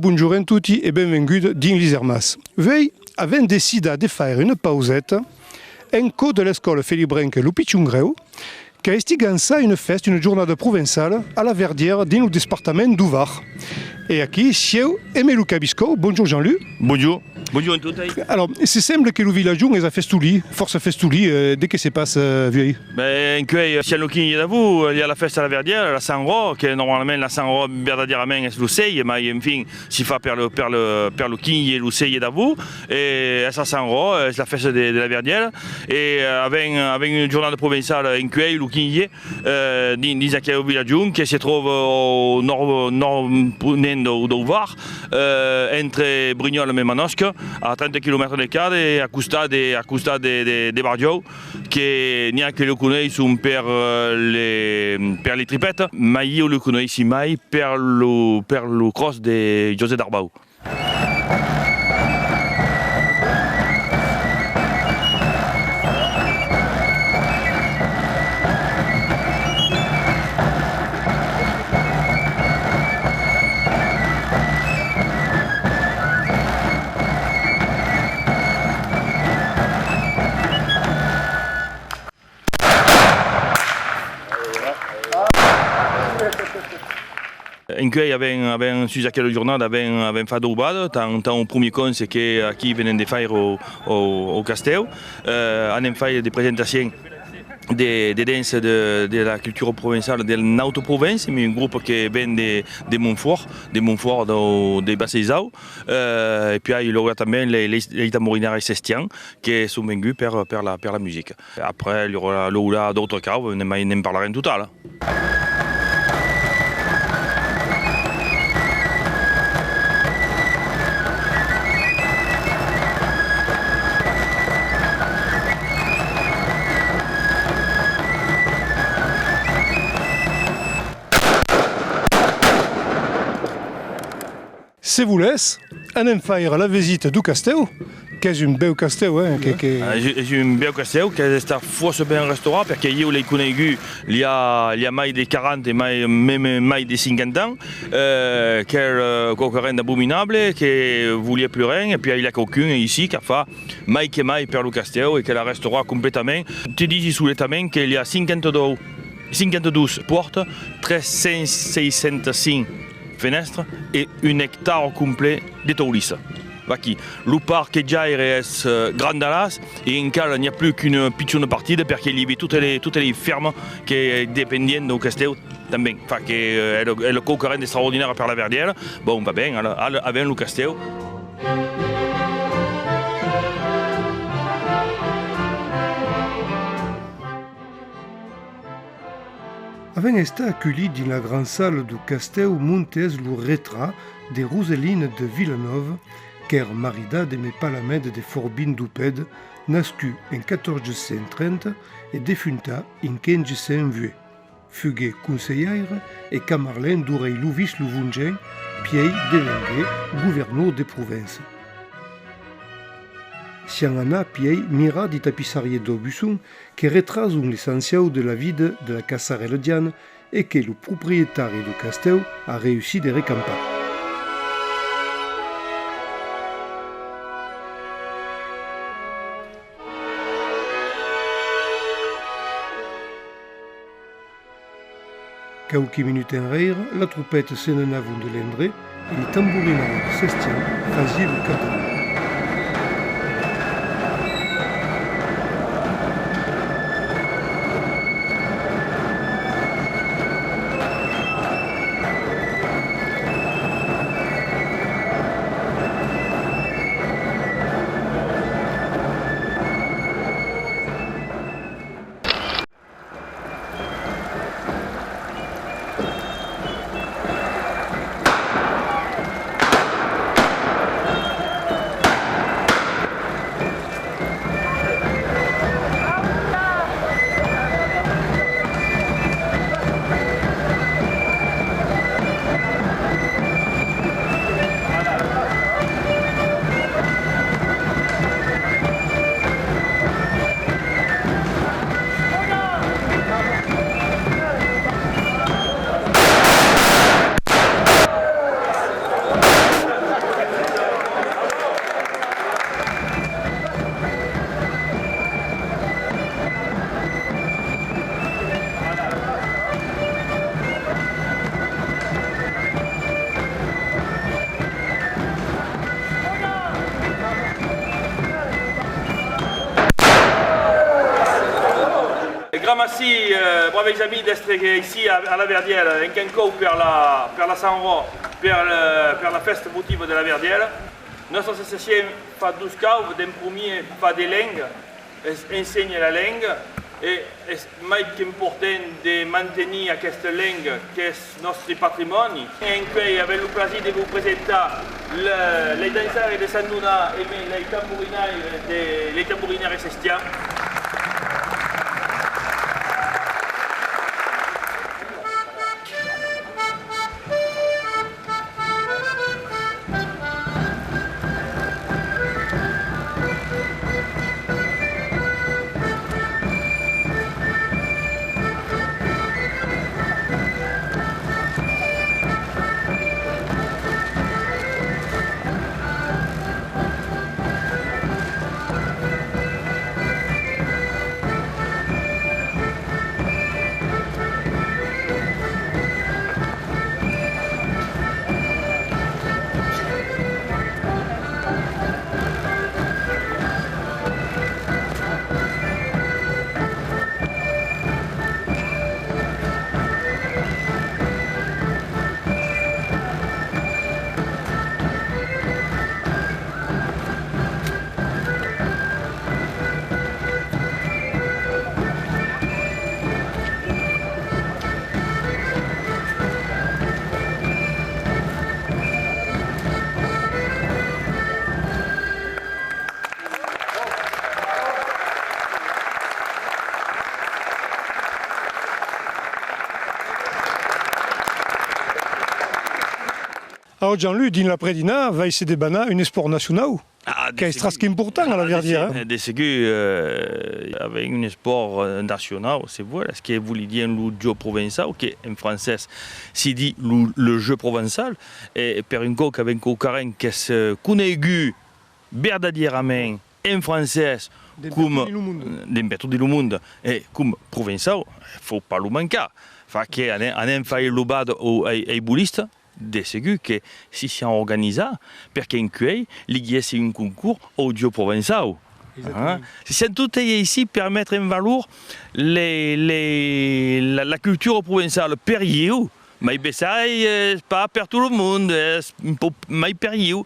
Bonjour a tutti e benvenuti din l'Isermas. Voi avem deciso di fare una pausetta en co de l'escola Felibrenca Lupicciungreu, che estiganza une festa, une giornata provençale à la Verdière din le département d'Uvar. Et aquí, sieu e Melu Cabisco. Bonjour Jean-Luc. Bonjour. Bonjour a tutti. Alors, se sembla che le village est a festuli, forse festuli, dès que se passe vieux. Ben, qui siamo qui da vous, il y a la festa alla Verdière, la San Ro, che normalmente la San Ro verdaderamente è l'Ussei, ma infine si fa per lo Chigni e l'Ussei da vous, e la San Ro, è la festa della Verdière, e avec une giornata provinciale in cui lo Chigni di Zaccheo Villagiun, che si trova au nord-ponendo d'Uvar, entre Brignoles e Manosque, a 30 km de cade e a costat de Bardiou, che neanche lo conoscono per le tripette, ma io lo conosco mai per lo cross di José Darbau. In cui avem su aquella giornata avem fatto ubado, tant un premier cons che qui venen de fare au Castell, anem fare de presentazioni de danse de la culture provinciale del Nauto Provence, un groupe che viene de Montfort de Bassezau, e poi il y aura també les tamorinari sestians che sono venus per la musique. Après il y aura d'autres cas, ne parlerem total. Se vous laisse, anem faire la visite du castell, che è un bel castell. È un bel castell che sta forse ben restaurato perché io l'ho conosciuto il y a mai di 40 mai di 50 anni, che era qualcosa abominabile, che voleva più rien, e poi il y a qualcuno ici che fa mai che mai per il castell e che l'ha restaurato completamente. Ti dici sull'etamente che il y a 52 porte, 605 fenêtres et un hectare complet de taulissa. Aquí, le parc est déjà grand alas et en cas il n'y a plus qu'une petite partie parce qu'il y avait toutes les fermes qui dépendaient du castell també, enfin, que est le concurrent extraordinaire per la Verdière. Bon, va bien, avec le castell. Avem estat acollit din la grande salle du castell muntes lo retrat de Roseline de Villeneuve, qu'er marida de me palamed de Forbin d'Uped, nascu en 1430 et defunta en 1508. Fugué conseillère et camarlen d'Urei Louvis Louvungen, piei devengué gouverneur de province. Siangana piei mira di tapissarie d'Aubusson che retrasun l'essentiel de la vida de la Cassarella Diane et que le propriétaire du castell a réussi de recamper. Quelques minutes en rire, la troupette se n'avait de l'Endré et les tambourinards s'estiens faisaient le cadavre. merci, braves amis d'être ici à la Verdière, en Canco per la San Ro, per la festa votive de la Verdière. Notre association fait 12 cas, d'un premier fait des langues, enseigne la langue, et c'est important de maintenir cette langue qui est notre patrimoine. Et puis, avec le plaisir de vous présenter les danseurs de Sanduna et les tambourinaires sestiens. Alors Jean-Luc, din la predina, va essayer de bana un sport national. Qui est très important à la Verdière. Des ségus, avec un sport national, c'est vrai, ce qui voulu dire le jeu provençal, qui en français s'y dit le jeu provençal, et per un coq avec un coquaren qui est connu verdaderament en français comme d'imperto du monde et comme provençal, il ne faut pas le manquer. Fa que anem fait le bad ai boulistes, de segur que si s'est organisé perché in cui il y a un concours audio provençal. C'est tout ici pour mettre en valeur la culture provençale per io, mais pas pour tout le monde, mais per io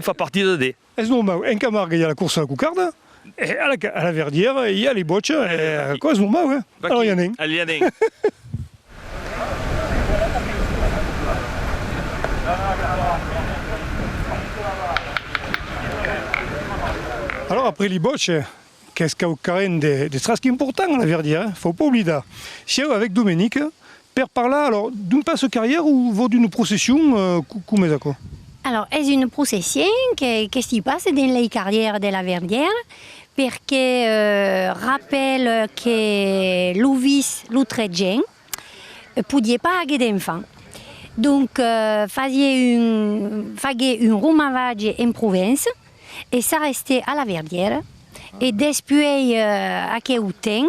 fait partie de ça. C'est normal, en Camargue il y a la course à la coucarde, et à la Verdière il y a les botches, et quoi c'est normal, hein? Alors il y en a un. Il y en a un. Alors après les botches, qu'est-ce qu'il y a au carré des traces importantes à la Verdière, il ne faut pas oublier ça. Si avec Dominique, per par là, alors d'une passe carrière ou vaut d'une procession, comment est-ce que? Alors, c'est une procession qui se passe dans les carrières de la Verdière, parce que rappelle que l'Uvis, l'Utrecht, ne pouvait pas avoir d'enfants. Donc, faisait un romavage en province et ça restait à la Verdière. Et depuis à quelques temps,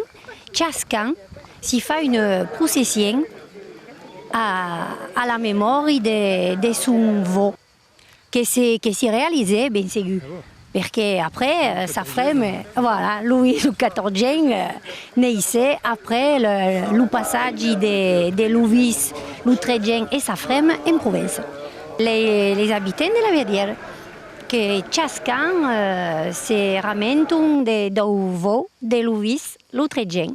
chacun s'y fait une procession à la mémoire de son veau, qui s'est réalisé, bien sûr. Parce qu'après, sa femme, voilà, Louis XIV naissait après le passage de Louis l'Utrecht et sa femme en province. Les habitants de la Verdière, que chacun se ramène de veau de Louis l'Utrecht.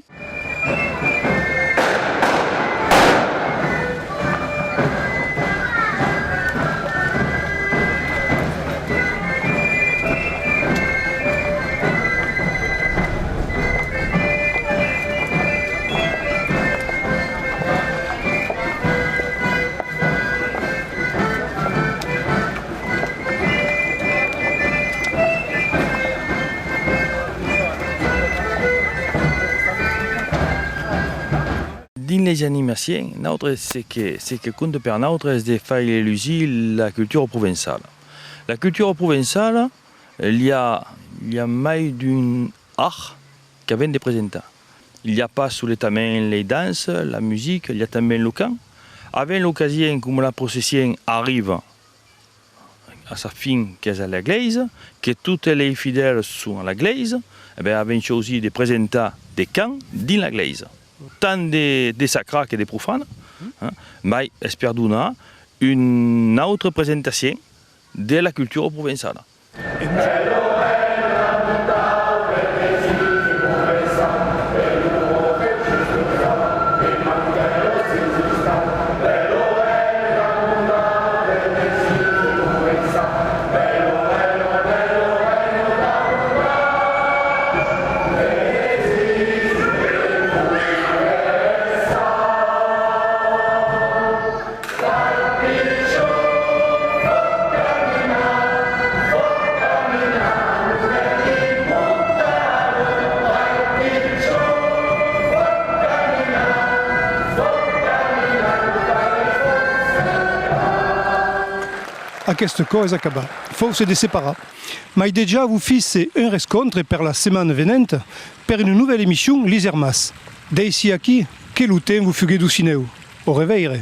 Dans les animations, ce que compte pour nous, c'est de faire éluser la culture provençale. La culture provençale, il y a plus d'un art qui vient de présenter. Il n'y a pas seulement les danses, la musique, il y a aussi le chant. Avec l'occasion, comme la procession arrive à sa fin, qui est à l'église, que tous les fidèles sont à l'église, eh bien, avec choisi de présenter des camps dans la glaise. Tant des sacras que des profanes, mais espère donner une autre présentation de la culture provençale. Aquesta cosa acaba. Forse de separar. Mais déjà vous fissez un rencontre per la semaine venente per une nouvelle émission L'Isermas. D'ici aquí, que le temps vous fuguez du cineu. Au reveire.